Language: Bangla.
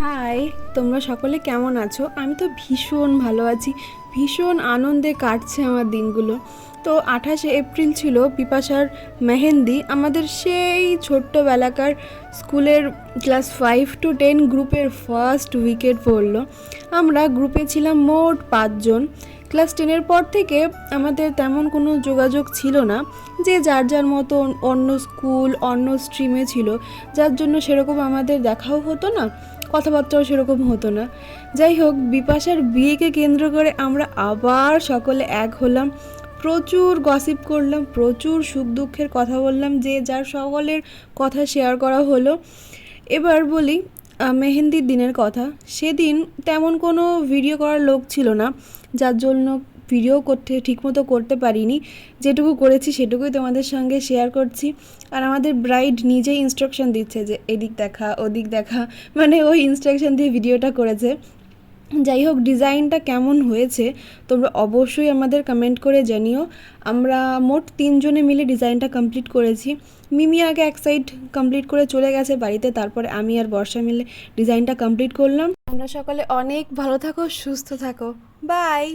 হাই, তোমরা সকলে কেমন আছো? আমি তো ভীষণ ভালো আছি। ভীষণ আনন্দে কাটছে আমার দিনগুলো। তো 28শে এপ্রিল ছিল বিপাশার মেহেন্দি। আমাদের সেই ছোট্টবেলাকার স্কুলের ক্লাস 5 to 10 গ্রুপের ফার্স্ট উইকেট পড়লো। আমরা গ্রুপে ছিলাম মোট 5 জন। ক্লাস 10-এর পর থেকে আমাদের তেমন কোনো যোগাযোগ ছিল না, যে যার যার মতো অন্য স্কুল অন্য স্ট্রিমে ছিল, যার জন্য সেরকম আমাদের দেখাও হতো না, কথাবার্তাও সেরকম হতো না। যাই হোক, বিপাশার বিয়েকে কেন্দ্র করে আমরা আবার সকলে এক হলাম, প্রচুর গসিপ করলাম, প্রচুর সুখ দুঃখের কথা বললাম, যে যার সকলের কথা শেয়ার করা হলো। এবার বলি মেহেন্দির দিনের কথা। সেদিন তেমন কোনো ভিডিও করার লোক ছিল না, যার জন্য ভিডিও ঠিকমতো করতে পারিনি। যেটুকু করেছি সেটুকুই তোমাদের সঙ্গে শেয়ার করছি। আর আমাদের ব্রাইড নিজেই ইনস্ট্রাকশন দিচ্ছে যে এদিক দেখা ওদিক দেখা, মানে ওই ইনস্ট্রাকশন দিয়ে ভিডিওটা করেছে। যাই হোক, ডিজাইনটা কেমন হয়েছে তোমরা অবশ্যই আমাদের কমেন্ট করে জানিও। আমরা মোট 3 জনে মিলে ডিজাইনটা কমপ্লিট করেছি। মিমি আগে এক সাইড কমপ্লিট করে চলে গেছে বাড়িতে, তারপরে আমি আর বর্ষা মিলে ডিজাইনটা কমপ্লিট করলাম। তোমরা সকলে অনেক ভালো থাকো, সুস্থ থাকো। বাই।